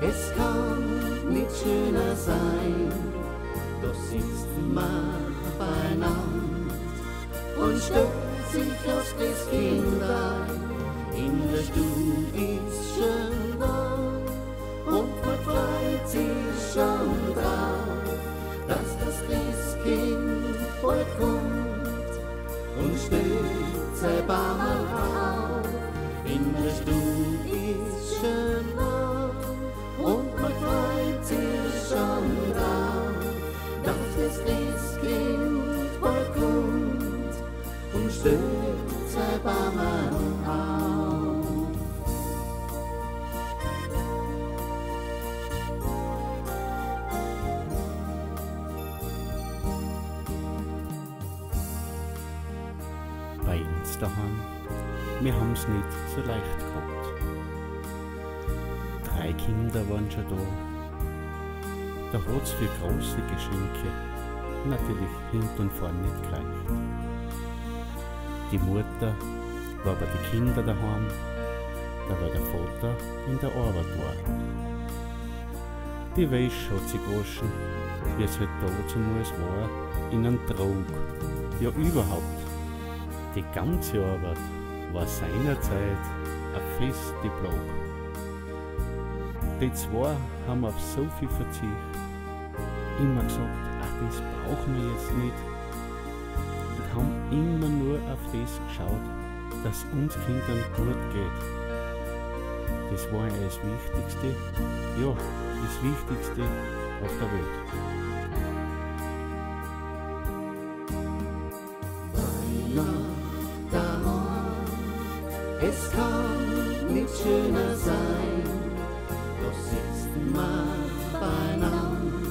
Es kann nicht schöner sein, doch sitzt man beieinander und stört sich auf das Kindlein. In der Stube ist schön da und man freut sich schon drauf, dass das Christkind bald kommt und stellt sein Baum auf. In der Stube ist schön da und man freut sich schon drauf, dass das Christkind bald kommt und stellt sein Baum auf. Bei uns daheim, wir haben's nicht so leicht gehabt. 3 Kinder waren schon da. Da hat's für große Geschenke natürlich hinten und vorn nicht gereicht. Die Mutter war bei den Kindern daheim, da war der Vater in der Arbeit war. Die Wäsche hat sie gewaschen, wie es halt damals war, in einem Trog. Ja, überhaupt. Die ganze Arbeit war seinerzeit ein feste Plage. Die zwei haben auf so viel verzichtet, immer gesagt, ach, das brauchen wir jetzt nicht, und haben immer nur auf das geschaut, dass uns Kindern gut geht. Das war ja das Wichtigste, ja, das Wichtigste auf der Welt. Es kann nicht schöner sein, doch sitzt man beieinander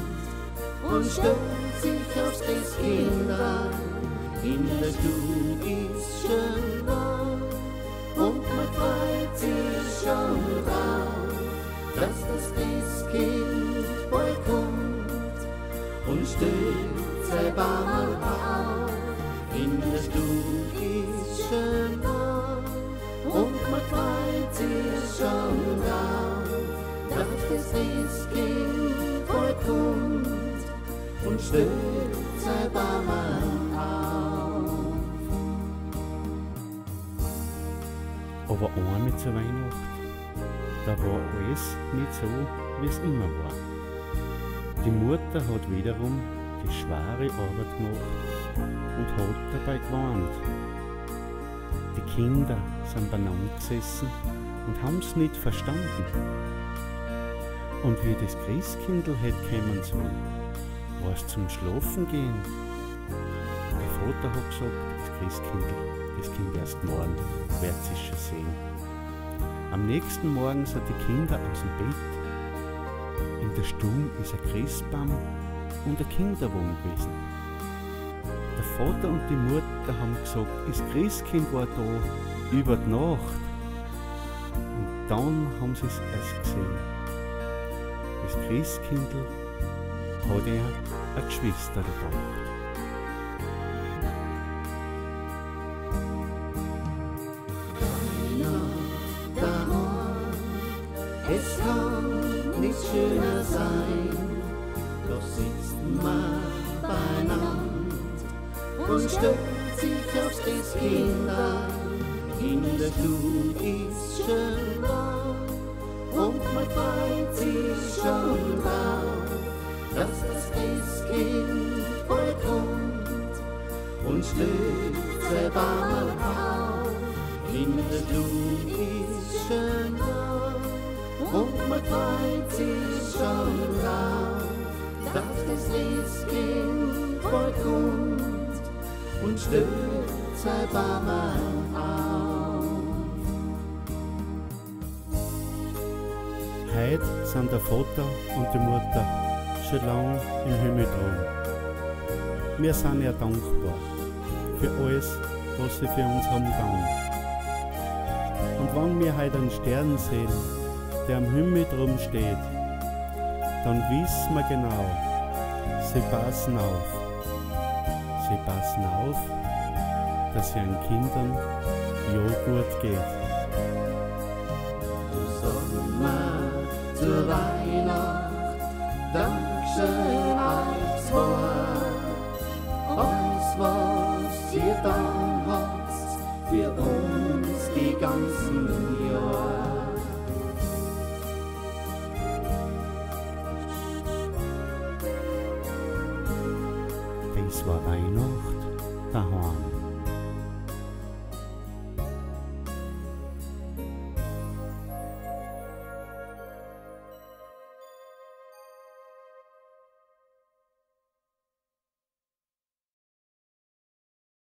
und stört sich auf das Kindlein. In der Stube ist schön da und man freut sich schon drauf, dass das Christkind bald kommt und stellt sein Baum auf. In der Stube ist schön da und man freut sich schon drauf, dass das Christkind bald kommt und stellt sein Baum auf. Aber einmal zur Weihnacht, da war alles nicht so, wie es immer war. Die Mutter hat wiederum die schwere Arbeit gemacht und hat dabei gewarnt. Die Kinder sind beieinander gesessen und haben's nicht verstanden. Und wie das Christkindl hätte kommen sollen, war's zum Schlafen gehen. Der Vater hat gesagt, das Christkindl, das kommt erst morgen, wird sich schon sehen. Am nächsten Morgen sind die Kinder aus dem Bett. In der Stube ist ein Christbaum und ein Kinderwagen gewesen. Der Vater und die Mutter haben gesagt, das Christkind war da über die Nacht. Und dann haben sie es erst gesehen. Das Christkindl hat ihr eine Geschwister gebracht. Es kann nicht schöner sein, doch sitzt man beieinander und stört sich auf das Kindlein. In der Stube ist schön da und man freut sich schon drauf, dass das Christkind bald kommt und stellt sein Baum auf. In der Stube ist schön da und man freut sich schon drauf, dass das Christkind bald kommt und stellt sein Baum auf. Heute sind der Vater und die Mutter schon lang im Himmel dran. Wir sind ihr dankbar für alles, was sie für uns haben getan. Und wenn wir heute einen Stern sehen, der am Himmel drum steht, dann wissen wir genau, sie passen auf. Sie passen auf, dass es ihren Kindern ja gut geht. Sommer zur Weihnacht, Dankeschön euch zwei. Alles, was ihr dann habt, für uns die ganzen Jahre. Es war Weihnacht daheim.